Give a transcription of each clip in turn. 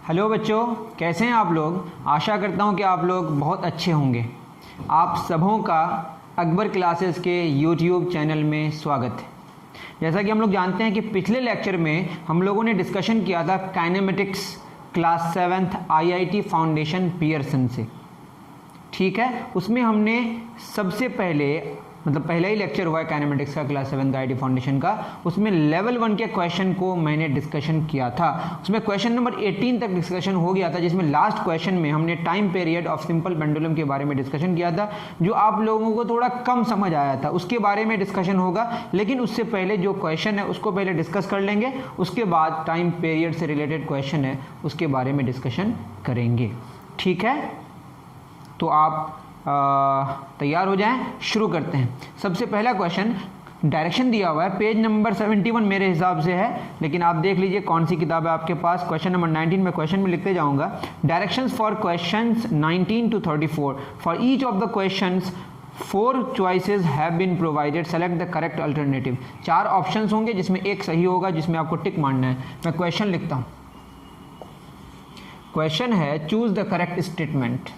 Hello बच्चों, कैसे हैं आप लोग। आशा करता हूं कि आप लोग बहुत अच्छे होंगे। आप सबों का अकबर क्लासेस के यूट्यूब चैनल में स्वागत है। जैसा कि हम लोग जानते हैं कि पिछले लेक्चर में हम लोगों ने डिस्कशन किया था kinematics class 7th IIT foundation Pearson से, ठीक है। उसमें हमने सबसे पहले पहला ही लेक्चर हुआ है काइनेमेटिक्स का क्लास 7th आईआईटी फाउंडेशन का। उसमें लेवल 1 के क्वेश्चन को मैंने डिस्कशन किया था। उसमें क्वेश्चन नंबर 18 तक डिस्कशन हो गया था, जिसमें लास्ट क्वेश्चन में हमने time period of simple pendulum के बारे में डिस्कशन किया था, जो आप लोगों को थोड़ा कम समझ आया था। उसके बारे में डिस्कशन होगा, लेकिन उससे पहले जो क्वेश्चन है उसको पहले डिस्कस कर लेंगे। उसके बाद टाइम पीरियड से रिलेटेड क्वेश्चन है उसके बारे में डिस्कशन करेंगे, ठीक है। तो आप तैयार हो जाएं, शुरू करते हैं। सबसे पहला क्वेश्चन डायरेक्शन दिया हुआ है, पेज नंबर 71 मेरे हिसाब से है, लेकिन आप देख लीजिए कौन सी किताब है आपके पास। क्वेश्चन नंबर 19 में क्वेश्चन में लिखते जाऊंगा। Directions for questions 19 to 34 for each of the questions 4 choices have been provided, select the correct alternative। 4 options होंगे जिसमें एक सही होगा, जिसमें आपको टिक मारना है। मैं क्वेश्चन लिखता हूँ। क्वेश्चन है चूज द करेक्ट स्टेटमेंट।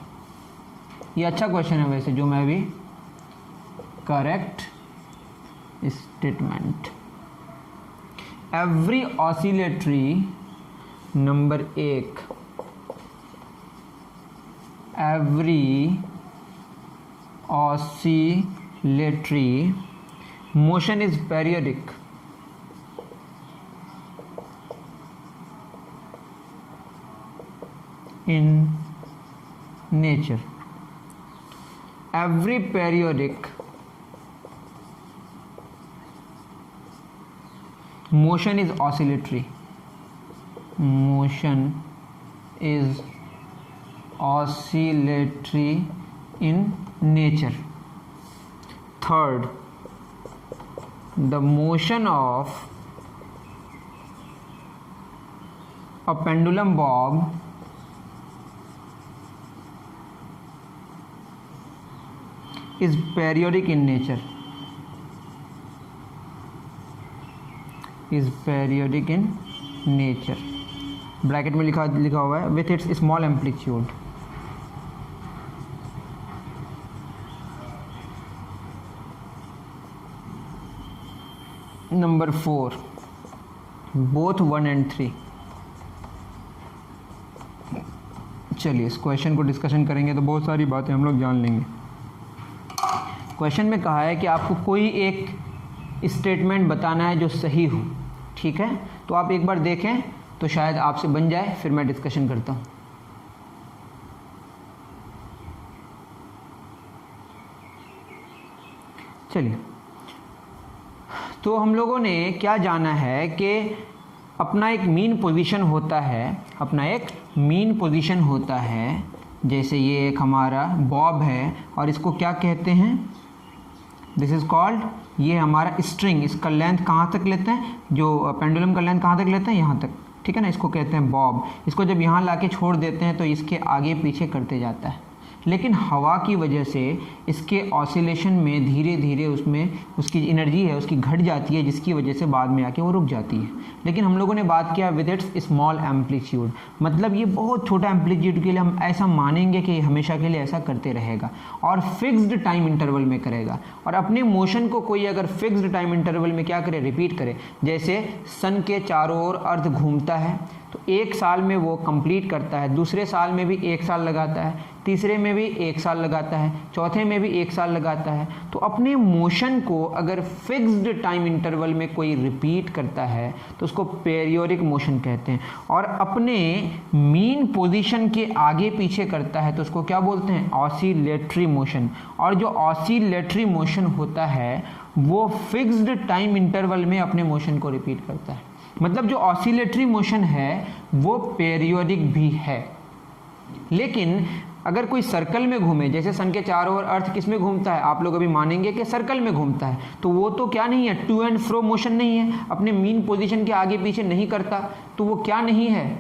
ये अच्छा क्वेश्चन है वैसे, जो मैं भी correct statement. Every oscillatory number 1, every oscillatory motion is periodic in nature। Every periodic motion is oscillatory। Motion is oscillatory in nature। Third, the motion of a pendulum bob is periodic in nature। is periodic in nature। Bracket में लिखा हुआ है with its small amplitude। Number 4, both 1 and 3। चलिए इस question को discussion करेंगे तो बहुत सारी बातें हम लोग जान लेंगे। क्वेश्चन में कहा है कि आपको कोई एक स्टेटमेंट बताना है जो सही हो, ठीक है। तो आप एक बार देखें तो शायद आपसे बन जाए, फिर मैं डिस्कशन करता हूं। चलिए, तो हम लोगों ने क्या जाना है कि अपना एक मीन पोजीशन होता है, जैसे ये एक हमारा बॉब है और इसको क्या कहते हैं, दिस इज कॉल्ड, ये हमारा स्ट्रिंग। इसका लेंथ कहाँ तक लेते हैं, जो पेंडुलम का लेंथ कहाँ तक लेते हैं, यहाँ तक, ठीक है ना। इसको कहते हैं बॉब। इसको जब यहाँ लाके छोड़ देते हैं तो इसके आगे पीछे करते जाता है, लेकिन हवा की वजह से इसके ऑसिलेशन में धीरे धीरे उसमें उसकी एनर्जी है उसकी घट जाती है, जिसकी वजह से बाद में आके वो रुक जाती है। लेकिन हम लोगों ने बात किया विद इट्स स्मॉल एम्पलीट्यूड, मतलब ये बहुत छोटा एम्पलीट्यूड के लिए हम ऐसा मानेंगे कि हमेशा के लिए ऐसा करते रहेगा और फिक्स्ड टाइम इंटरवल में करेगा। और अपने मोशन को कोई अगर फिक्स्ड टाइम इंटरवल में क्या करे, रिपीट करे। जैसे सन के चारों ओर अर्थ घूमता है तो 1 साल में वो कंप्लीट करता है, दूसरे साल में भी 1 साल लगाता है, तीसरे में भी 1 साल लगाता है, चौथे में भी 1 साल लगाता है। तो अपने मोशन को अगर फिक्स्ड टाइम इंटरवल में कोई रिपीट करता है तो उसको पेरियोडिक मोशन कहते हैं। और अपने मीन पोजीशन के आगे पीछे करता है तो उसको क्या बोलते हैं, ऑसिलेटरी मोशन। और जो ऑसिलेटरी मोशन होता है वो फिक्स्ड टाइम इंटरवल में अपने मोशन को रिपीट करता है। मतलब जो ऑसिलेटरी मोशन है वो पेरियोडिक भी है। लेकिन अगर कोई सर्कल में घूमे, जैसे सन के चारों ओर अर्थ किस में घूमता है, आप लोग अभी मानेंगे कि सर्कल में घूमता है, तो वो तो क्या नहीं है, टू एंड फ्रो मोशन नहीं है, अपने मीन पोजीशन के आगे पीछे नहीं करता, तो वो क्या नहीं है,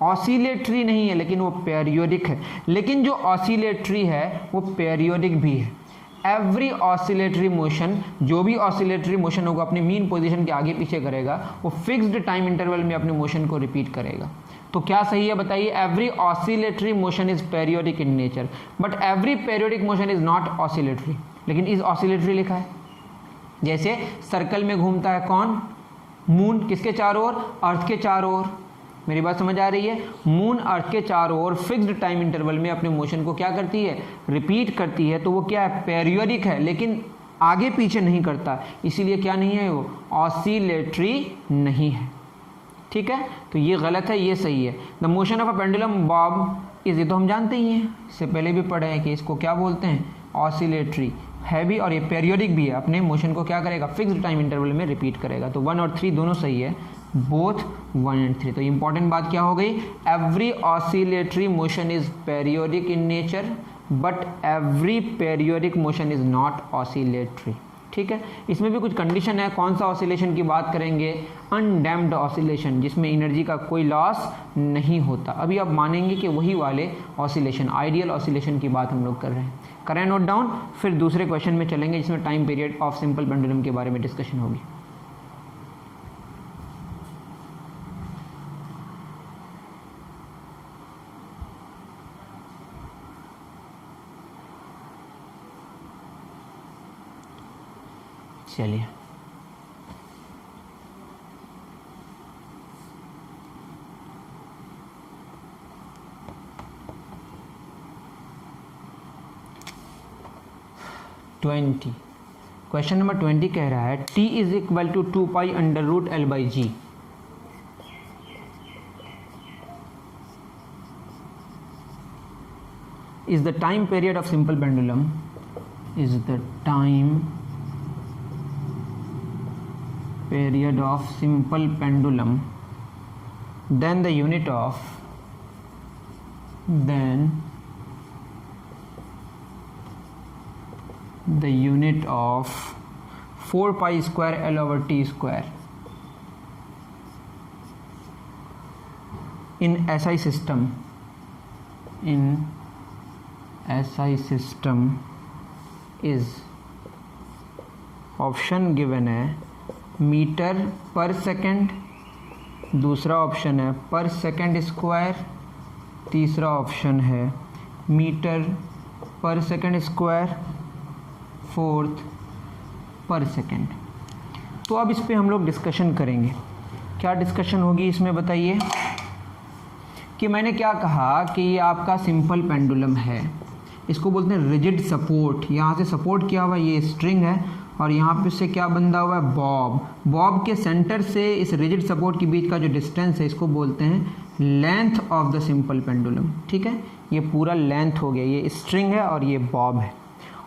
ऑसिलेटरी नहीं है, लेकिन वो पेरियोडिक है। लेकिन जो ऑसिलेटरी है वो पेरियोडिक भी है। एवरी ऑसिलेटरी मोशन, जो भी ऑसिलेटरी मोशन होगा अपनी मीन पोजीशन के आगे पीछे करेगा, वो फिक्स्ड टाइम इंटरवल में अपने मोशन को रिपीट करेगा। तो क्या सही है बताइए? Every oscillatory motion is periodic in nature, but every periodic motion is not oscillatory, लेकिन इज ऑसिलेटरी लिखा है। जैसे सर्कल में घूमता है कौन? मून, किसके चारों ओर? अर्थ के चारों ओर। मेरी बात समझ आ रही है? मून अर्थ के चारों ओर फिक्स्ड टाइम इंटरवल में अपने मोशन को क्या करती है? रिपीट करती है। तो वो क्या है? पेरियोडिक है, लेकिन आगे पीछे नहीं करता, इसीलिए क्या नहीं है? वो ऑसिलेटरी नहीं है। ठीक है, तो ये गलत है, ये सही है। The motion of a pendulum Bob is, ये तो हम जानते ही हैं, इससे पहले भी पढ़े हैं कि इसको क्या बोलते हैं? ऑसिलेटरी है भी, और ये पेरियोडिक भी है। अपने मोशन को क्या करेगा? फिक्स्ड टाइम इंटरवल में रिपीट करेगा। तो 1 और 3 दोनों सही है, बोथ 1 एंड 3। तो इंपॉर्टेंट बात क्या हो गई? Every oscillatory motion is periodic in nature, but every periodic motion is not oscillatory. ठीक है, इसमें भी कुछ कंडीशन है। कौन सा ऑसिलेशन की बात करेंगे? अनडैम्प्ड ऑसिलेशन, जिसमें एनर्जी का कोई लॉस नहीं होता। अभी आप मानेंगे कि वही वाले ऑसिलेशन, आइडियल ऑसिलेशन की बात हम लोग कर रहे हैं। करें नोट डाउन, फिर दूसरे क्वेश्चन में चलेंगे जिसमें time period of simple pendulum के बारे में डिस्कशन होगी। चलिए, क्वेश्चन नंबर 20 कह रहा है t is equal to 2 pi under root L by G. is the time period of simple pendulum, is the time period of simple pendulum, then the unit of 4 pi square L over T square in SI system is, option given है metre per second, दूसरा option है पर second square, तीसरा option है metre per second square, fourth पर second. तो अब इस पे हम लोग डिस्कशन करेंगे। क्या डिस्कशन होगी इसमें बताइए? कि मैंने क्या कहा कि ये आपका सिंपल पेंडुलम है, इसको बोलते हैं रिजिड सपोर्ट। यहाँ से सपोर्ट किया हुआ ये स्ट्रिंग है और यहाँ पे से क्या बंधा हुआ है? बॉब। बॉब के सेंटर से इस रिजिड सपोर्ट के बीच का जो डिस्टेंस है इसको बोलते हैं length of the simple pendulum. ठीक है, ये पूरा लेंथ हो गया, ये स्ट्रिंग है और ये बॉब है।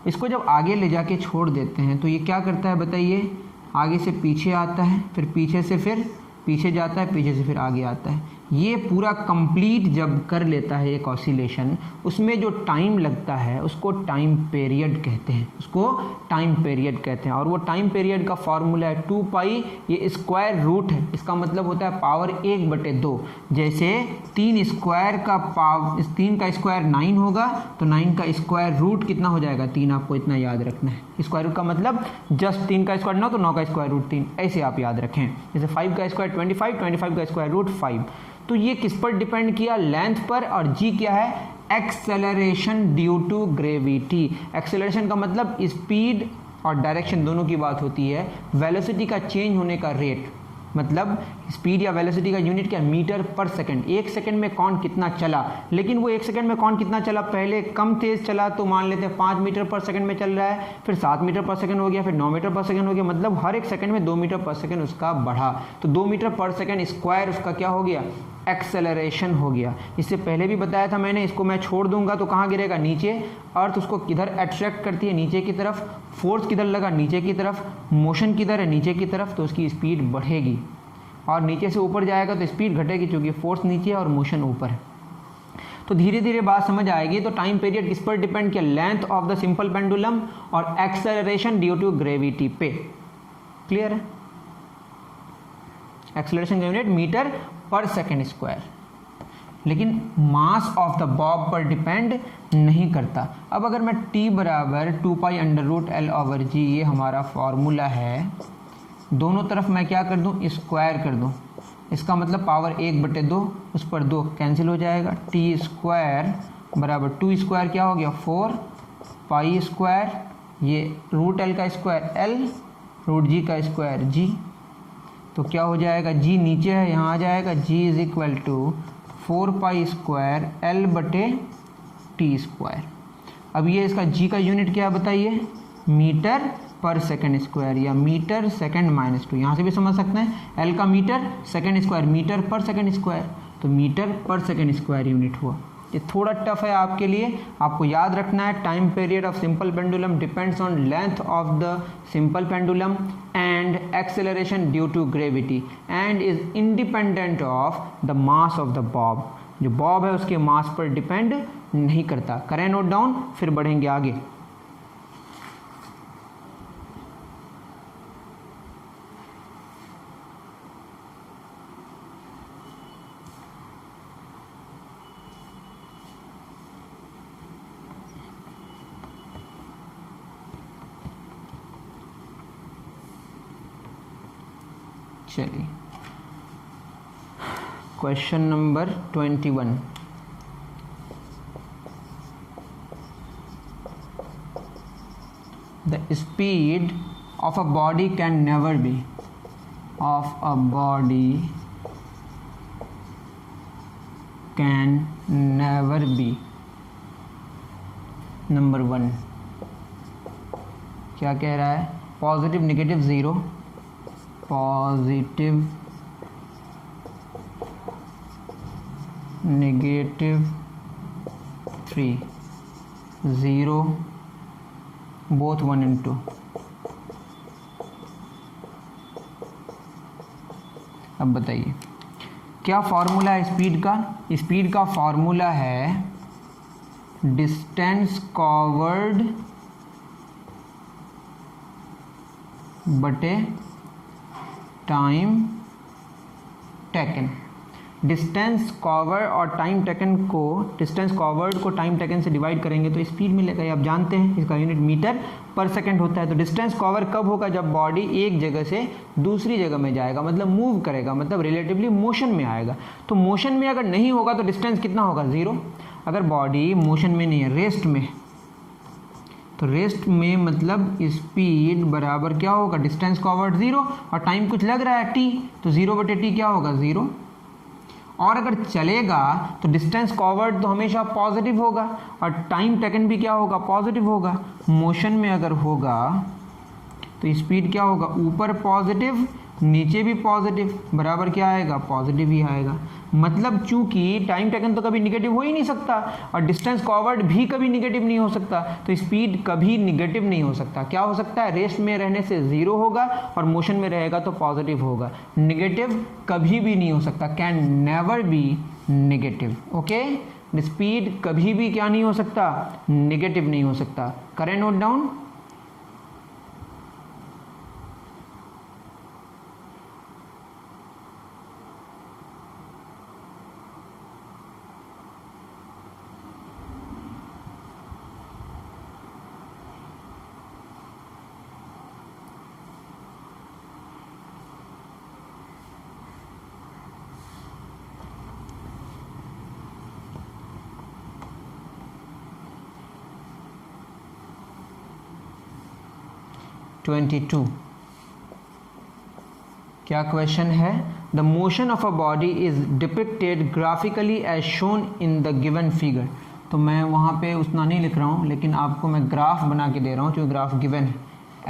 इसको जब आगे ले जाके छोड़ देते हैं तो ये क्या करता है बताइए? आगे से पीछे आता है, फिर पीछे से फिर पीछे जाता है, पीछे से फिर आगे आता है। ये पूरा कंप्लीट जब कर लेता है एक ऑसिलेशन, उसमें जो टाइम लगता है उसको टाइम पीरियड कहते हैं, उसको टाइम पीरियड कहते हैं। और वो टाइम पीरियड का फॉर्मूला है 2 पाई, ये स्क्वायर रूट है, इसका मतलब होता है पावर 1/2। जैसे 3 स्क्वायर का पावर, 3 का स्क्वायर 9 होगा, तो 9 का स्क्वायर रूट कितना हो जाएगा? 3। आपको इतना याद रखना है। स्क्वायर रूट का मतलब जस्ट 3 का स्क्वायर 9, तो 9 का स्क्वायर रूट 3, ऐसे आप याद रखें। जैसे 5 का स्क्वायर 25, 25 का स्क्वायर रूट 5। तो ये किस पर डिपेंड किया? लेंथ पर। और जी क्या है? Acceleration due to gravity. Acceleration का मतलब स्पीड और डायरेक्शन दोनों की बात होती है। वेलोसिटी का चेंज होने का रेट, मतलब स्पीड या वेलोसिटी का यूनिट क्या? मीटर पर सेकंड। 1 सेकंड में कौन कितना चला, लेकिन वो 1 सेकंड में कौन कितना चला? पहले कम तेज चला तो मान लेते हैं 5 मीटर पर सेकंड में चल रहा है, फिर 7 मीटर पर सेकंड हो गया, फिर 9 मीटर पर सेकंड हो गया। मतलब हर एक सेकंड में 2 मीटर पर सेकंड उसका बढ़ा, तो 2 मीटर पर सेकंड स्क्वायर उसका क्या हो गया? एक्सेलरेशन हो गया। इससे पहले भी बताया था मैंने, इसको मैं छोड़ दूंगा तो कहाँ गिरेगा? नीचे। अर्थ उसको किधर अट्रैक्ट करती है? नीचे की तरफ। फोर्स किधर लगा? नीचे की तरफ। मोशन किधर है? नीचे की तरफ। तो उसकी स्पीड बढ़ेगी, और नीचे से ऊपर जाएगा तो स्पीड घटेगी, क्योंकि फोर्स नीचे है और मोशन ऊपर है। तो धीरे धीरे बात समझ आएगी। तो टाइम पीरियड किस पर डिपेंड किया? Length of the simple pendulum और एक्सेलरेशन ड्यू टू ग्रेविटी पे। क्लियर है? एक्सेलरेशन का unit metre per second square, लेकिन मास ऑफ द बॉब पर डिपेंड नहीं करता। अब अगर मैं t बराबर 2 pi under root L over G, ये हमारा फॉर्मूला है, दोनों तरफ मैं क्या कर दूं? स्क्वायर कर दूं। इसका मतलब पावर 1/2, उस पर 2 कैंसिल हो जाएगा। टी स्क्वायर बराबर 2 स्क्वायर क्या हो गया 4 पाई स्क्वायर, ये रूट एल का स्क्वायर एल, रूट जी का स्क्वायर जी। तो क्या हो जाएगा, जी नीचे है यहाँ आ जाएगा, G is equal to 4 pi square L बटे टी स्क्वायर। अब ये इसका जी का यूनिट क्या है बताइए, मीटर पर सेकंड स्क्वायर या मीटर सेकंड -2। यहाँ से भी समझ सकते हैं एल का मीटर, सेकंड स्क्वायर मीटर पर सेकंड स्क्वायर, तो मीटर पर सेकंड स्क्वायर यूनिट हुआ। ये थोड़ा टफ है आपके लिए, आपको याद रखना है time period of simple pendulum depends on length of the simple pendulum and acceleration due to gravity and is independent of the mass of the bob. जो बॉब है उसके मास पर डिपेंड नहीं करता। करें नोट डाउन, फिर बढ़ेंगे आगे। चलिए question number 21। The speed of a body can never be number 1 क्या कह रहा है, positive negative 0, positive negative 3, 0 both 1 and 2। अब बताइए क्या फॉर्मूला है स्पीड का। स्पीड का फॉर्मूला है डिस्टेंस कवर्ड बटे टाइम टेकन। डिस्टेंस कवर और टाइम टेकन को, डिस्टेंस कवर्ड को टाइम टेकन से डिवाइड करेंगे तो स्पीड मिलेगा। ये आप जानते हैं, इसका यूनिट मीटर पर सेकंड होता है। तो डिस्टेंस कवर कब होगा, जब बॉडी एक जगह से दूसरी जगह में जाएगा, मतलब मूव करेगा, मतलब रिलेटिवली मोशन में आएगा। तो मोशन में अगर नहीं होगा तो डिस्टेंस कितना होगा 0। अगर बॉडी मोशन में नहीं है, रेस्ट में, तो रेस्ट में मतलब स्पीड बराबर क्या होगा, डिस्टेंस कवर्ड 0 और टाइम कुछ लग रहा है t, तो 0/t क्या होगा 0। और अगर चलेगा तो डिस्टेंस कवर्ड तो हमेशा पॉजिटिव होगा और टाइम टेकन भी क्या होगा, पॉजिटिव होगा। मोशन में अगर होगा तो स्पीड क्या होगा, ऊपर पॉजिटिव नीचे भी पॉजिटिव, बराबर क्या आएगा, पॉजिटिव ही आएगा। मतलब चूंकि टाइम टेकन तो कभी निगेटिव हो ही नहीं सकता और डिस्टेंस कवर्ड भी कभी निगेटिव नहीं हो सकता, तो स्पीड कभी निगेटिव नहीं हो सकता। क्या हो सकता है, रेस्ट में रहने से 0 होगा और मोशन में रहेगा तो पॉजिटिव होगा। निगेटिव कभी भी नहीं हो सकता, can never be negative. Okay, speed कभी भी क्या नहीं हो सकता, नेगेटिव नहीं हो सकता। करें नोट डाउन। क्या क्वेश्चन है, the motion of a body is depicted graphically as shown in the given figure. तो मैं वहाँ पे उतना नहीं लिख रहा हूँ, लेकिन आपको मैं ग्राफ बना के दे रहा हूँ क्योंकि ग्राफ गिवन है।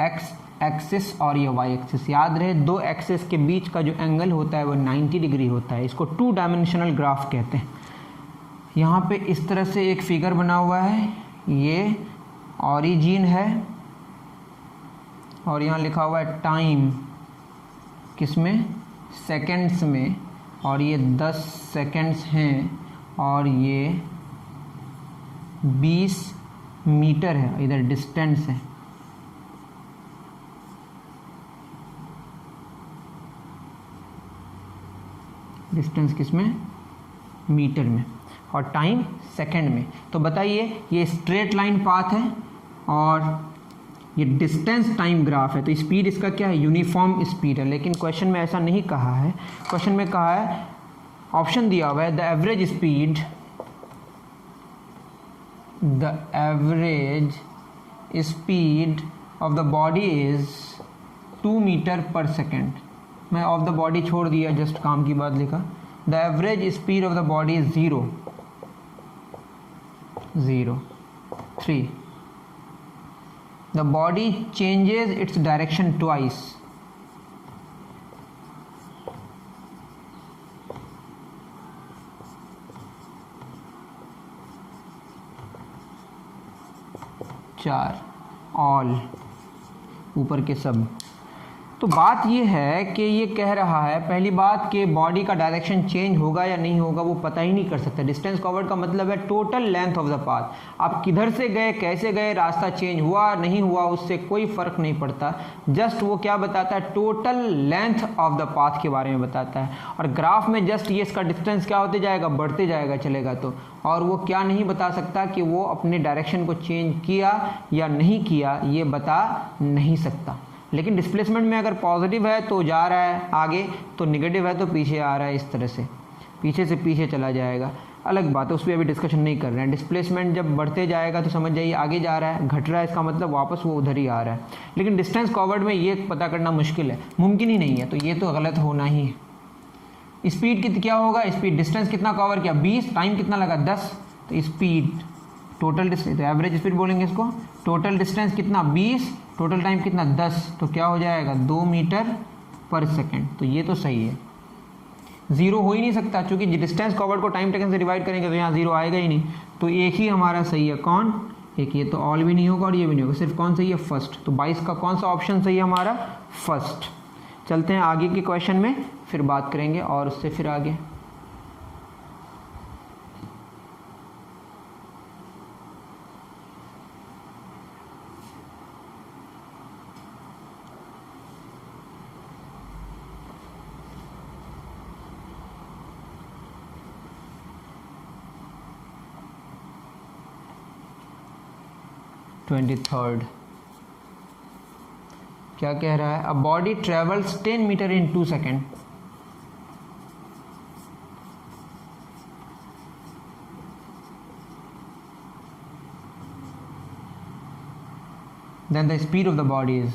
एक्स एक्सिस और ये वाई एक्सिस, याद रहे दो एक्सिस के बीच का जो एंगल होता है वो 90 डिग्री होता है। इसको 2 डायमेंशनल ग्राफ कहते हैं। यहाँ पे इस तरह से एक फिगर बना हुआ है, ये ऑरिजिन है और यहाँ लिखा हुआ है टाइम, किसमें, सेकंड्स में, और ये 10 सेकंड्स हैं और ये 20 मीटर है, इधर डिस्टेंस है। डिस्टेंस किसमें, मीटर में, और टाइम सेकंड में। तो बताइए ये स्ट्रेट लाइन पाथ है और ये डिस्टेंस टाइम ग्राफ है, तो स्पीड इसका क्या है, यूनिफॉर्म स्पीड है। लेकिन क्वेश्चन में ऐसा नहीं कहा है, क्वेश्चन में कहा है, ऑप्शन दिया हुआ है the average speed of the body is 2 metre per second. मैं ऑफ द बॉडी छोड़ दिया, जस्ट काम की बात लिखा। The average speed of the body is 0, 3। The body changes its direction twice. चार, all, ऊपर के सब। तो बात ये है कि ये कह रहा है पहली बात कि बॉडी का डायरेक्शन चेंज होगा या नहीं होगा वो पता ही नहीं कर सकता। डिस्टेंस कवर्ड का मतलब है total length of the path. आप किधर से गए, कैसे गए, रास्ता चेंज हुआ नहीं हुआ उससे कोई फ़र्क नहीं पड़ता। जस्ट वो क्या बताता है, total length of the path के बारे में बताता है। और ग्राफ में जस्ट ये इसका डिस्टेंस क्या होते जाएगा, बढ़ते जाएगा चलेगा तो। और वो क्या नहीं बता सकता कि वो अपने डायरेक्शन को चेंज किया या नहीं किया, ये बता नहीं सकता। लेकिन डिस्प्लेसमेंट में अगर पॉजिटिव है तो जा रहा है आगे, तो निगेटिव है तो पीछे आ रहा है। इस तरह से पीछे से पीछे चला जाएगा, अलग बात है, उस पर अभी डिस्कशन नहीं कर रहे हैं। डिस्प्लेसमेंट जब बढ़ते जाएगा तो समझ जाइए आगे जा रहा है, घट रहा है, इसका मतलब वापस वो उधर ही आ रहा है। लेकिन डिस्टेंस कवर्ड में ये पता करना मुश्किल है, मुमकिन ही नहीं है, तो ये तो गलत होना ही है। स्पीड कित क्या होगा, स्पीड डिस्टेंस कितना कवर किया 20, टाइम कितना लगा 10, तो स्पीड टोटल डिस्टेंस, तो एवरेज स्पीड बोलेंगे इसको। टोटल डिस्टेंस कितना 20, टोटल टाइम कितना 10, तो क्या हो जाएगा 2 मीटर पर सेकेंड। तो ये तो सही है, ज़ीरो हो ही नहीं सकता, क्योंकि डिस्टेंस कवर्ड को टाइम टेकन से डिवाइड करेंगे तो यहाँ ज़ीरो आएगा ही नहीं। तो एक ही हमारा सही है, कौन, एक। ये तो ऑल भी नहीं होगा और ये भी नहीं होगा, सिर्फ कौन सही है, फर्स्ट। तो 22 का कौन सा ऑप्शन सही है हमारा, फर्स्ट। चलते हैं आगे के क्वेश्चन में, फिर बात करेंगे और उससे फिर आगे। थर्ड क्या कह रहा है, a body travels 10 metre in 2 second. then the speed of the body is,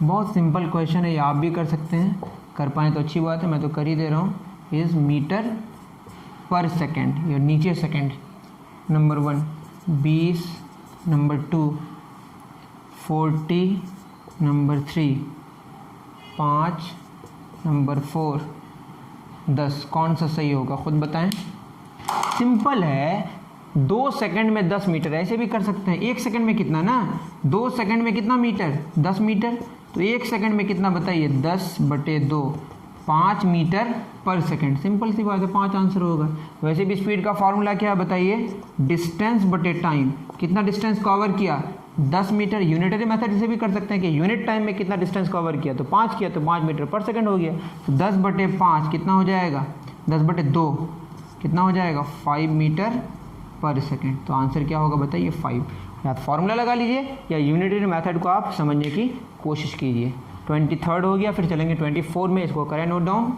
बहुत सिंपल क्वेश्चन है, ये आप भी कर सकते हैं, कर पाए तो अच्छी बात है, मैं तो कर ही दे रहा हूँ। इज मीटर पर सेकेंड, या नीचे second, number 1 20, number 2 40, number 3 5, number 4 10। कौन सा सही होगा खुद बताएं। सिंपल है, 2 सेकंड में 10 मीटर, ऐसे भी कर सकते हैं। 1 सेकंड में कितना ना, 2 सेकंड में कितना मीटर, 10 मीटर। तो 1 सेकंड में कितना बताइए, 10/2, 5 मीटर पर सेकंड। सिंपल सी बात है, 5 आंसर होगा। वैसे भी स्पीड का फॉर्मूला क्या है बताइए, डिस्टेंस बटे टाइम। कितना डिस्टेंस कवर किया, 10 मीटर। यूनिटरी मेथड से भी कर सकते हैं कि यूनिट टाइम में कितना डिस्टेंस कवर किया, तो 5 किया तो 5 मीटर पर सेकंड हो गया। तो 10/5 कितना हो जाएगा, 10/2 कितना हो जाएगा, 5 मीटर पर सेकंड। तो आंसर क्या होगा बताइए, 5। या फॉर्मूला लगा लीजिए या यूनिटरी मेथड को आप समझने की कोशिश कीजिए। 23rd हो गया, फिर चलेंगे 24 में, इसको करें नोट डाउन।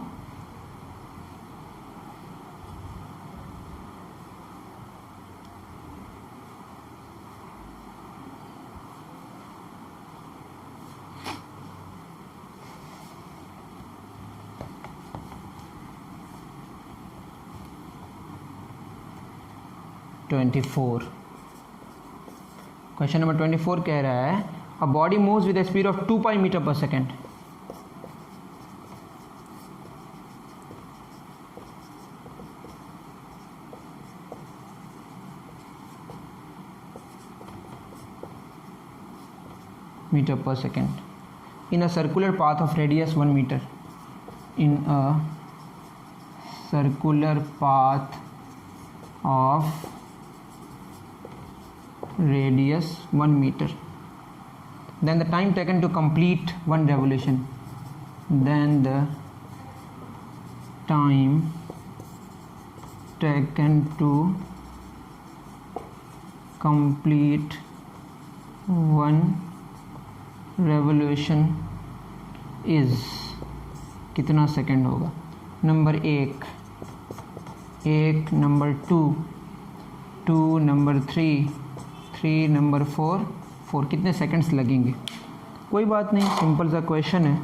क्वेश्चन नंबर 24 कह रहा है, a body moves with a speed of 2 pi metre per second. Metre per second in a circular path of radius 1 metre. In a circular path of radius 1 meter, then the time taken to complete one revolution, then the time second to complete 1 revolution is, कितना second होगा? Number 1, number 2, number 3, number 4, कितने seconds लगेंगे? कोई बात नहीं, simple सा question है।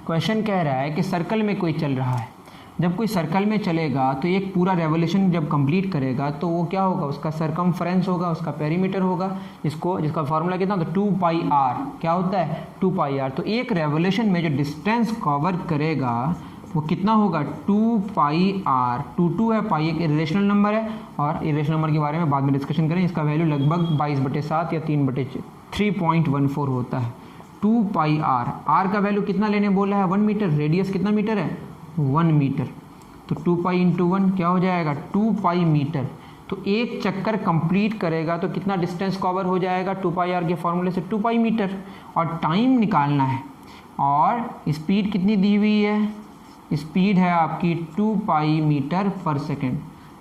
Question कह रहा है कि सर्कल में कोई चल रहा है। जब कोई सर्कल में चलेगा तो एक पूरा रेवोल्यूशन जब कंप्लीट करेगा तो वो क्या होगा? उसका सरकमफ्रेंस होगा, उसका पेरीमीटर होगा, जिसका फार्मूला कितना होता है? 2πr। क्या होता है? 2πr। तो एक रेवोल्यूशन में जो डिस्टेंस कवर करेगा वो कितना होगा? 2πr। 2 है, पाई एक इरेशनल नंबर है, और इरेशनल नंबर के बारे में बाद में डिस्कशन करें। इसका वैल्यू लगभग 22/7 या 3/14 होता है। 2πr, r का वैल्यू कितना लेने बोला है? 1 मीटर। रेडियस कितना मीटर है? 1 मीटर। तो 2π × 1 क्या हो जाएगा? 2π मीटर। तो एक चक्कर कंप्लीट करेगा तो कितना डिस्टेंस कवर हो जाएगा? 2πr के फॉर्मूले से 2π मीटर। और टाइम निकालना है, और स्पीड कितनी दी हुई है? स्पीड है आपकी 2π मीटर पर सेकेंड,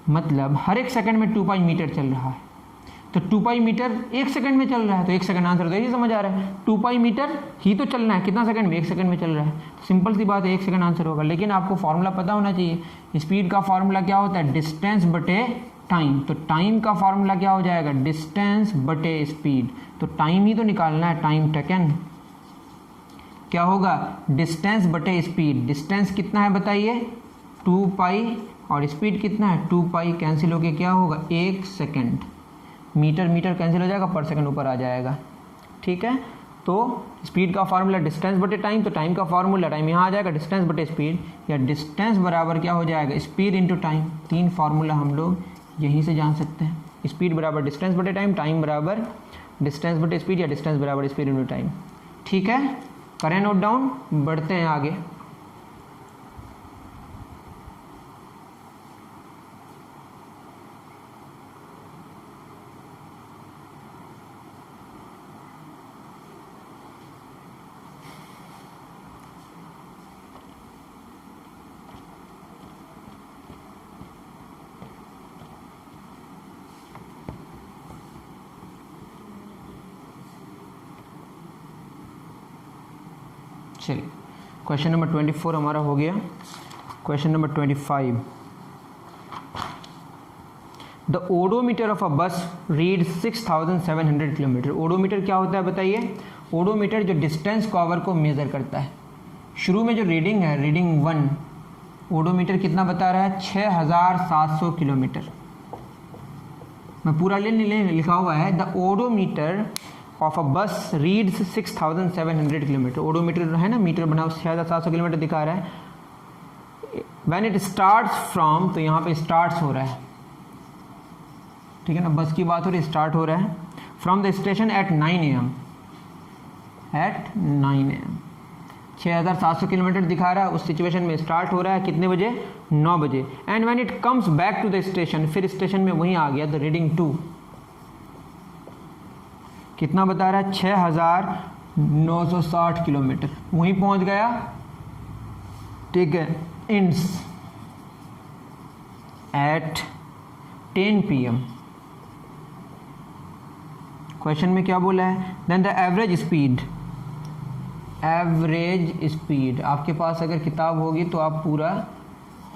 मतलब हर एक सेकंड में 2π मीटर चल रहा है। तो 2π मीटर एक सेकंड में चल रहा है, तो एक सेकंड आंसर तो यही समझ आ रहा है। 2π मीटर ही तो चलना है, कितना सेकंड में? एक सेकंड में चल रहा है। तो सिंपल सी बात है, एक सेकंड आंसर होगा। लेकिन आपको फॉर्मूला पता होना चाहिए। स्पीड का फॉर्मूला क्या होता है? डिस्टेंस बटे टाइम। तो टाइम का फॉर्मूला क्या हो जाएगा? डिस्टेंस बटे स्पीड। तो टाइम ही तो निकालना है, टाइम टेकन क्या होगा? डिस्टेंस बटे स्पीड। डिस्टेंस कितना है बताइए? 2π, और स्पीड कितना है? 2π। कैंसिल होके क्या होगा? 1 सेकंड। मीटर मीटर कैंसिल हो जाएगा, पर सेकंड ऊपर आ जाएगा। ठीक है, तो स्पीड का फार्मूला डिस्टेंस बटे टाइम, तो टाइम का फार्मूला टाइम यहाँ आ जाएगा, डिस्टेंस बटे स्पीड, या डिस्टेंस बराबर क्या हो जाएगा? Speed into time. 3 फार्मूला हम लोग यहीं से जान सकते हैं। स्पीड बराबर डिस्टेंस बटे टाइम, टाइम बराबर डिस्टेंस बटे स्पीड, या डिस्टेंस बराबर स्पीड इंटू टाइम। ठीक है, करें नोट डाउन, बढ़ते हैं आगे। चलिए, क्वेश्चन नंबर 24 हमारा हो गया। Question number 25, the odometer of a बस रीड 6700 किलोमीटर। ओडोमीटर क्या होता है बताइए? ओडोमीटर जो डिस्टेंस कवर को मेज़र करता है। शुरू में जो रीडिंग है, रीडिंग 1, ओडोमीटर कितना बता रहा है? 6700 किलोमीटर। मैं पूरा लिखा हुआ है, द ओडोमीटर ऑफ अ बस रीड्स 6700 किलोमीटर। ओडोमीटर है ना, मीटर बना 6700 किलोमीटर दिखा रहा है। व्हेन इट स्टार्ट्स फ्रॉम, तो यहाँ पे स्टार्ट्स हो रहा है, ठीक है ना, बस की बात हो रही है, स्टार्ट हो रहा है from the station at 9 AM। At 9 AM 6700 kilometre दिखा रहा है। उस सिचुएशन में स्टार्ट हो रहा है कितने बजे? 9 बजे। And when it comes back to the station, फिर स्टेशन में वहीं आ गया, द रीडिंग 2 कितना बता रहा है? 6960 किलोमीटर। वहीं पहुंच गया, ठीक है, इंड्स एट 10 PM। क्वेश्चन में क्या बोला है? Then the average speed. Average speed आपके पास अगर किताब होगी तो आप पूरा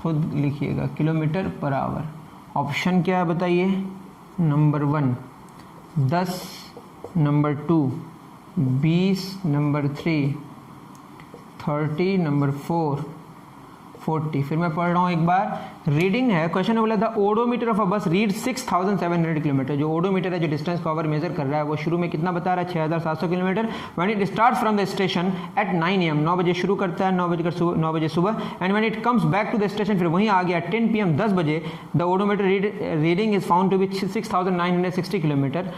खुद लिखिएगा, किलोमीटर पर आवर। ऑप्शन क्या है बताइए? Number 1 10, number 2 20, number 3 30, number 4 40। फिर मैं पढ़ रहा हूँ एक बार, रीडिंग है, क्वेश्चन में बोला था ओडोमीटर ऑफ अ बस रीड 6700 किलोमीटर। जो ओडोमीटर है, जो डिस्टेंस कवर मेजर कर रहा है, वो शुरू में कितना बता रहा है? 6700 kilometre. When it start from the station at 9 AM, 9 बजे शुरू करता है, 9 बजे सुबह। And when it comes back to the station, फिर वहीं आ गया 10 PM 10 बजे। The odometer reading is found to be 6960 kilometre.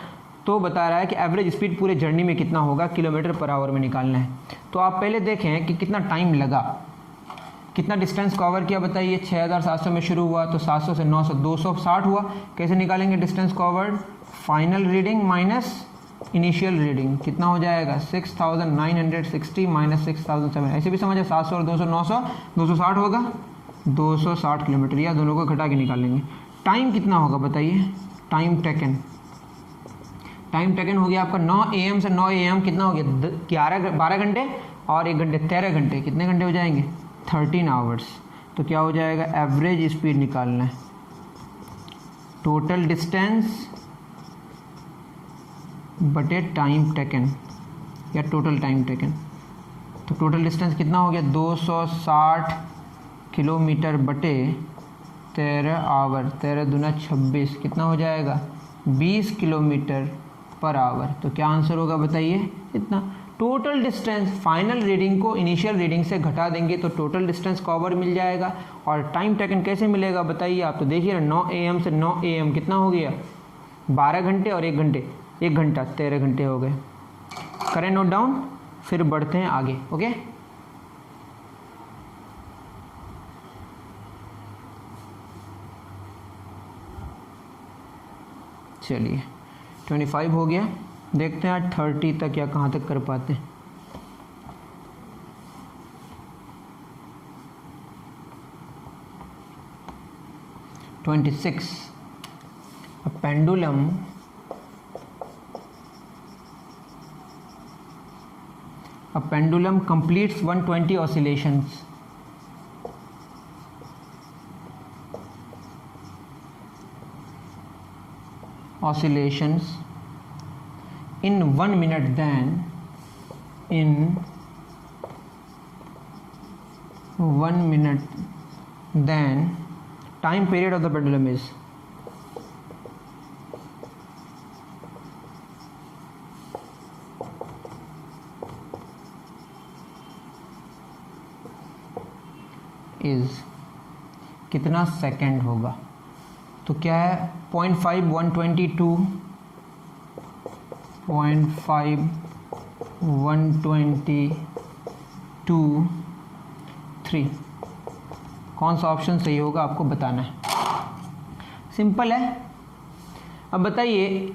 तो बता रहा है कि एवरेज स्पीड पूरे जर्नी में कितना होगा, किलोमीटर पर आवर में निकालना है। तो आप पहले देखें कि कितना टाइम लगा, कितना डिस्टेंस कवर किया बताइए। 6700 में शुरू हुआ तो 700 से 900 260 हुआ। कैसे निकालेंगे distance covered? Final reading minus initial reading कितना हो जाएगा? 6960 माइनस 6007। ऐसे भी समझे, 700 और 200 900, 260 होगा, 260 किलोमीटर। या दोनों को घटा के निकालेंगे। टाइम कितना होगा बताइए, टाइम टेकन हो गया आपका 9 AM से 9 AM कितना हो गया 12 घंटे और 1 घंटे 13 घंटे, कितने घंटे हो जाएंगे 13 आवर्स। तो क्या हो जाएगा, एवरेज स्पीड निकालना है, टोटल डिस्टेंस बटे टाइम टेकन या टोटल टाइम टेकन। तो टोटल डिस्टेंस कितना हो गया 260 किलोमीटर बटे 13 आवर, 13 दूना 26, कितना हो जाएगा 20 किलोमीटर पर आवर। तो क्या आंसर होगा बताइए, इतना। टोटल डिस्टेंस फाइनल रीडिंग को इनिशियल रीडिंग से घटा देंगे तो टोटल डिस्टेंस कवर मिल जाएगा। और टाइम टेकन कैसे मिलेगा बताइए, आप तो देखिए 9 AM से 9 AM कितना हो गया 12 घंटे और 1 घंटे, 1 घंटा 13 घंटे हो गए। करें नोट डाउन, फिर बढ़ते हैं आगे। ओके, चलिए 25 हो गया, देखते हैं 30 तक या कहाँ तक कर पाते हैं। A pendulum completes 120 oscillations in 1 minute, then in 1 minute, then time period of the pendulum is कितना सेकंड होगा। तो क्या है 0.5 122 0.5 122 3, कौन सा ऑप्शन सही होगा आपको बताना है, सिंपल है। अब बताइए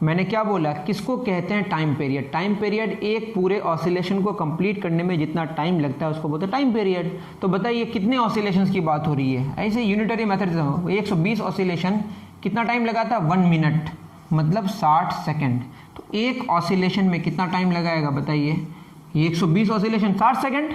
मैंने क्या बोला, किसको कहते हैं टाइम पीरियड। टाइम पीरियड एक पूरे ऑसिलेशन को कंप्लीट करने में जितना टाइम लगता है उसको बोलते हैं टाइम पीरियड। तो बताइए कितने ऑसिलेशंस की बात हो रही है, ऐसे यूनिटरी मेथड से 120 ऑसिलेशन कितना टाइम लगा था 1 मिनट, मतलब 60 सेकंड। तो एक ऑसिलेशन में कितना टाइम लगाएगा बताइए, 120 ऑसिलेशन 60 सेकंड,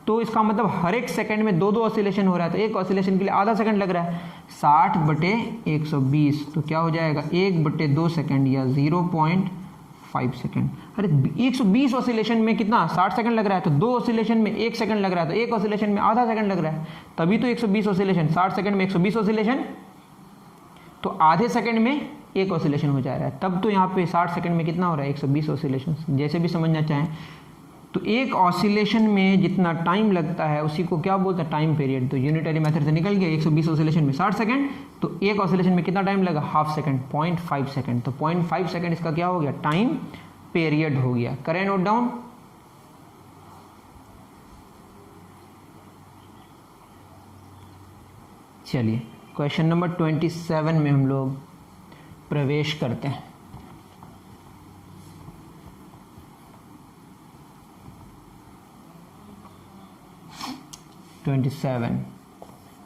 तो इसका मतलब हर एक सेकंड में 2-2 ऑसिलेशन हो रहा है, तो एक ऑसिलेशन के लिए आधा सेकंड लग रहा है। 60 बटे 120 तो क्या हो जाएगा 1 बटे 2 सेकंड या 0.5 सेकंड। अरे 120 ऑसिलेशन में कितना 60 सेकंड लग रहा है, तो 2 ऑसिलेशन में 1 सेकंड लग रहा है, तो एक ऑसिलेशन में आधा सेकंड लग रहा है, तभी तो 120 ऑसिलेशन, 60 सेकंड में 120 ऑसिलेशन, तो आधे सेकंड में एक ऑसिलेशन हो जा रहा है, तब तो यहाँ पे 60 सेकंड में कितना हो रहा है 120 ऑसिलेशन। जैसे भी समझना चाहें, तो एक ऑसिलेशन में जितना टाइम लगता है उसी को क्या बोलते हैं टाइम पीरियड। तो यूनिटरी मेथड से निकल गया 120 ऑसिलेशन में 60 सेकंड, तो एक ऑसिलेशन में कितना टाइम लगा हाफ सेकंड 0.5 सेकंड, तो 0.5 सेकंड इसका क्या हो गया टाइम पीरियड हो गया। करें नोट डाउन। चलिए क्वेश्चन नंबर 27 में हम लोग प्रवेश करते हैं।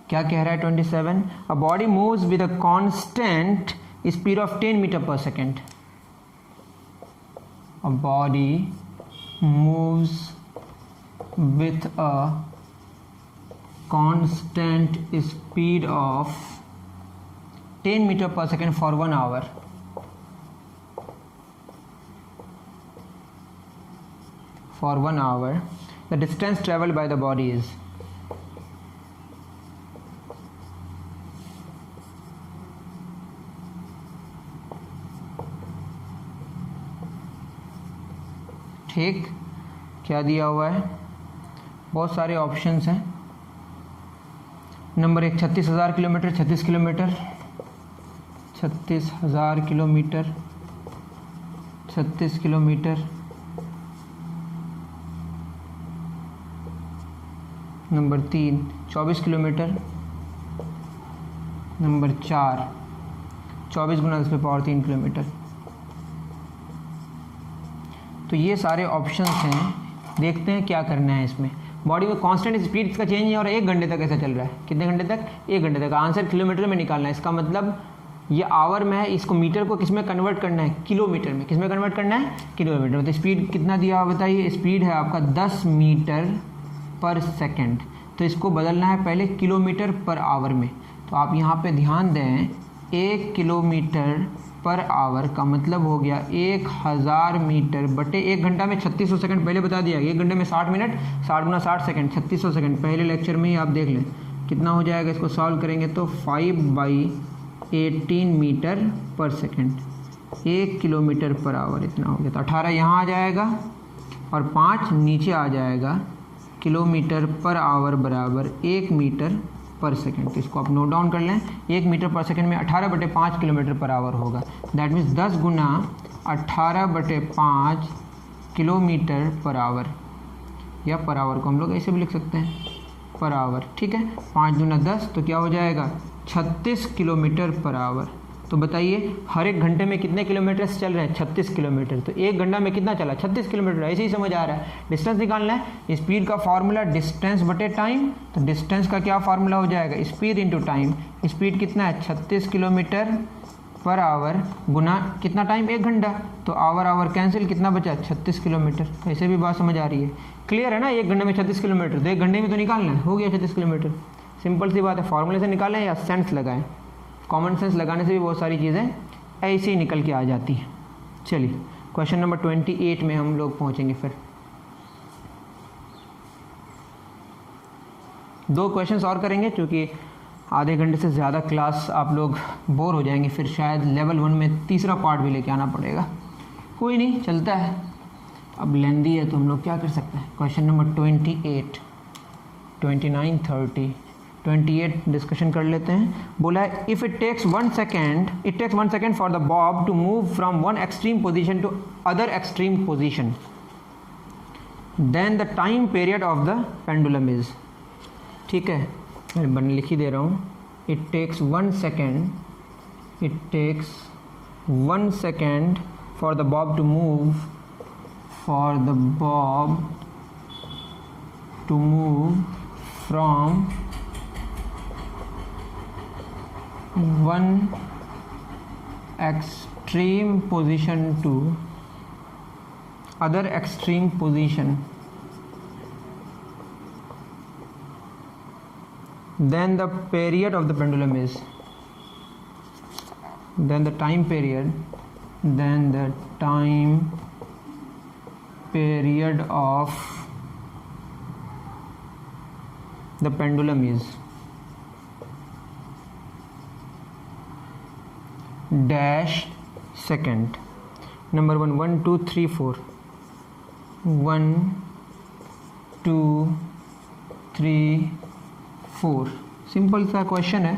क्या कह रहा है 27, a body moves with a constant speed of 10 metre per second. A body moves with a constant speed of 10 meter per second for 1 hour. For 1 hour, the distance traveled by the body is ठीक। क्या दिया हुआ है, बहुत सारे options हैं। Number 1 36,000 kilometre, 36 kilometre, 36,000 kilometre, 36 kilometre. Number 3 24 kilometre. Number 4 24 गुना 10 power 3 kilometre. तो ये सारे ऑप्शंस हैं, देखते हैं क्या करना है इसमें। बॉडी में कांस्टेंट स्पीड इसका चेंज नहीं हो रहा है, 1 घंटे तक ऐसा चल रहा है। कितने घंटे तक? 1 घंटे तक। आंसर किलोमीटर में निकालना है, इसका मतलब ये आवर में है, इसको मीटर को किस में कन्वर्ट करना है? किलोमीटर में। किस में कन्वर्ट करना है? किलोमीटर में। तो स्पीड कितना दिया हुआ बताइए? स्पीड है आपका 10 मीटर पर सेकेंड, तो इसको बदलना है पहले किलोमीटर पर आवर में। तो आप यहाँ पे ध्यान दें, 1 किलोमीटर पर आवर का मतलब हो गया 1000 मीटर बटे 1 घंटा में 3600 सेकंड। पहले बता दिया 1 घंटे में 60 मिनट, 60 गुना 60 सेकंड, 3600 सेकंड। पहले लेक्चर में ही आप देख लें कितना हो जाएगा। इसको सॉल्व करेंगे तो 5/18 मीटर पर सेकंड, 1 किलोमीटर पर आवर इतना हो गया। तो 18 यहाँ आ जाएगा और 5 नीचे आ जाएगा। किलोमीटर पर आवर बराबर 1 मीटर पर सेकेंड। तो इसको आप नोट डाउन कर लें, 1 मीटर पर सेकेंड में 18/5 किलोमीटर पर आवर होगा। That means 10 Guna 18/5 kilometre per hour, या पर आवर को हम लोग ऐसे भी लिख सकते हैं, पर आवर। ठीक है, 5 दूना 10, तो क्या हो जाएगा? 36 किलोमीटर पर आवर। तो बताइए हर 1 घंटे में कितने किलोमीटर चल रहे हैं? 36 किलोमीटर। तो 1 घंटा में कितना चला? 36 किलोमीटर। ऐसे ही समझ आ रहा है। डिस्टेंस निकालना है, स्पीड का फार्मूला डिस्टेंस बटे टाइम। तो डिस्टेंस का क्या फार्मूला हो जाएगा? Speed into time. स्पीड कितना है? 36 किलोमीटर पर आवर गुना कितना टाइम? 1 घंटा। तो आवर कैंसिल, कितना बचा? 36 किलोमीटर। ऐसे भी बात समझ आ रही है? क्लियर है ना? 1 घंटे में 36 किलोमीटर, तो 1 घंटे में तो निकालना है, हो गया 36 किलोमीटर। सिंपल सी बात है। फार्मूले से निकालें या सेंस लगाएं, कॉमन सेंस लगाने से भी बहुत सारी चीज़ें ऐसे ही निकल के आ जाती हैं। चलिए क्वेश्चन नंबर 28 में हम लोग पहुंचेंगे। फिर 2 क्वेश्चंस और करेंगे, क्योंकि आधे घंटे से ज़्यादा क्लास आप लोग बोर हो जाएंगे। फिर शायद लेवल 1 में तीसरा पार्ट भी लेके आना पड़ेगा। कोई नहीं, चलता है। अब लेंदी है तो हम लोग क्या कर सकते हैं। क्वेश्चन नंबर 28, 29, 30, 28 डिस्कशन कर लेते हैं। बोला है if it takes 1 second for the bob to move from one extreme position to other extreme position, then the time period of the pendulum is. ठीक है, मैं लिख ही दे रहा हूँ। It takes 1 second for the bob to move from one extreme position to other extreme position, then the period of the pendulum is, then the time period of the pendulum is dash second. Number 1, 1 2 3 4, 1 2 3 4। Simple सा question है।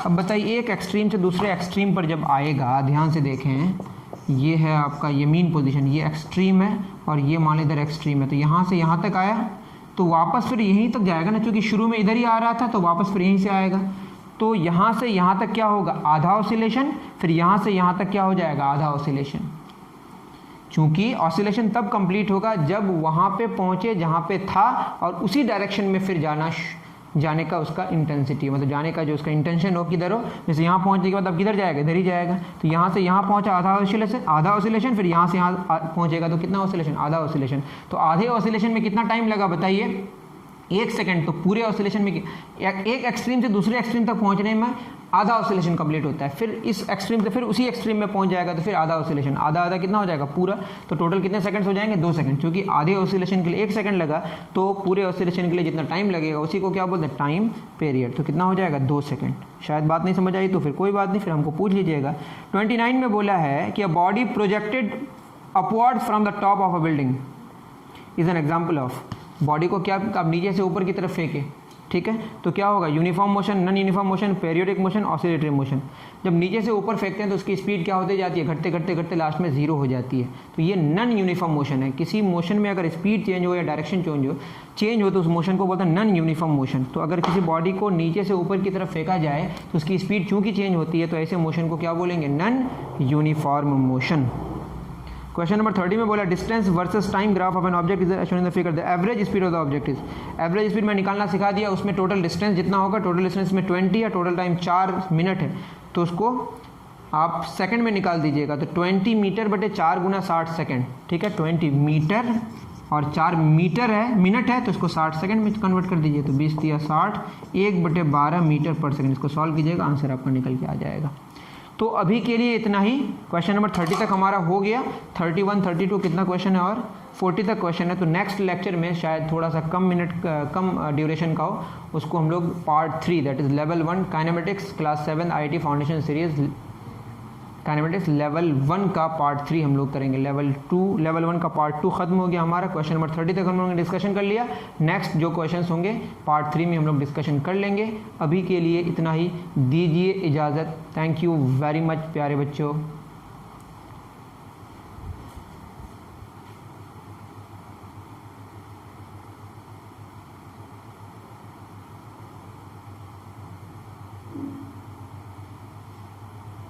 अब बताइए एक extreme से दूसरे extreme पर जब आएगा, ध्यान से देखें, ये है आपका यमीन पोजीशन, ये एक्सट्रीम है और ये मान लो इधर एक्सट्रीम है। तो यहाँ से यहाँ तक आया तो वापस फिर यहीं तक जाएगा ना, क्योंकि शुरू में इधर ही आ रहा था, तो वापस फिर यहीं से आएगा। तो यहाँ से यहाँ तक क्या होगा? आधा ऑसिलेशन। फिर यहाँ से यहाँ तक क्या हो जाएगा? आधा ऑसिलेशन। चूँकि ऑसिलेशन तब कंप्लीट होगा जब वहाँ पे पहुँचे जहाँ पे था, और उसी डायरेक्शन में फिर जाने का उसका इंटेंसिटी, मतलब जाने का जो उसका इंटेंशन हो, किधर हो। जैसे यहाँ पहुँचने के बाद अब किधर जाएगा? इधर ही जाएगा। तो यहाँ से यहाँ पहुँचा आधा ऑसिलेशन, फिर यहाँ से यहाँ पहुँचेगा तो कितना ऑसिलेशन? आधा ऑसिलेशन। तो आधे ऑसिलेशन में कितना टाइम लगा बताइए? 1 सेकेंड। तो पूरे ऑसिलेशन में एक एक्सट्रीम से दूसरे एक्सट्रीम तक पहुंचने में आधा ऑसिलेशन कंप्लीट होता है। फिर इस एक्सट्रीम से फिर उसी एक्सट्रीम में पहुंच जाएगा तो फिर आधा ऑसिलेशन, आधा कितना हो जाएगा? पूरा। तो टोटल कितने सेकंड्स हो जाएंगे? 2 सेकंड। क्योंकि आधे ऑसिलेशन के लिए 1 सेकंड लगा, तो पूरे ऑसिलेशन के लिए जितना टाइम लगेगा उसी को क्या बोलते हैं? Time period. तो कितना हो जाएगा? 2 सेकंड। शायद बात नहीं समझ आई तो फिर कोई बात नहीं, फिर हमको पूछ लीजिएगा। 29 में बोला है कि a body projected upward from the top of a building is an example of. Body को क्या आप नीचे से ऊपर की तरफ फेंके, ठीक है, तो क्या होगा? Uniform motion, non uniform motion, periodic motion, oscillatory motion. जब नीचे से ऊपर फेंकते हैं तो उसकी स्पीड क्या होती जाती है? घटते लास्ट में 0 हो जाती है। तो ये नॉन यूनिफॉर्म मोशन है। किसी मोशन में अगर स्पीड चेंज हो या डायरेक्शन चेंज हो तो उस मोशन को बोलते हैं नॉन यूनिफॉर्म मोशन। तो अगर किसी बॉडी को नीचे से ऊपर की तरफ फेंका जाए तो उसकी स्पीड चूँकि चेंज होती है, तो ऐसे मोशन को क्या बोलेंगे? Non uniform motion. Question number 30 में बोला distance versus time graph of an object is shown in the figure, the average speed of the object is, average speed में निकालना सिखा दिया, उसमें टोटल डिस्टेंस जितना होगा, टोटल डिस्टेंस में 20 है, टोटल टाइम 4 मिनट है, तो उसको आप सेकंड में निकाल दीजिएगा। तो 20 मीटर बटे 4 गुना 60 सेकंड, ठीक है, 20 मीटर और 4 मीटर है, मिनट है, तो इसको 60 सेकंड में कन्वर्ट कर दीजिए। तो 20 या 60, 1/12 मीटर पर सेकंड, इसको सॉल्व कीजिएगा, आंसर आपका निकल के आ जाएगा। तो अभी के लिए इतना ही। क्वेश्चन नंबर 30 तक हमारा हो गया। 31, 32 कितना क्वेश्चन है और 40 तक क्वेश्चन है। तो नेक्स्ट लेक्चर में शायद थोड़ा सा कम ड्यूरेशन का हो, उसको हम लोग part 3 that is level 1 kinematics class 7 IIT foundation series kinematics level 1 का पार्ट 3 हम लोग करेंगे। लेवल 1 का पार्ट 2 खत्म हो गया हमारा। क्वेश्चन नंबर 30 तक हम लोगों ने डिस्कशन कर लिया। नेक्स्ट जो क्वेश्चंस होंगे पार्ट 3 में हम लोग डिस्कशन कर लेंगे। अभी के लिए इतना ही, दीजिए इजाज़त। थैंक यू वेरी मच प्यारे बच्चों।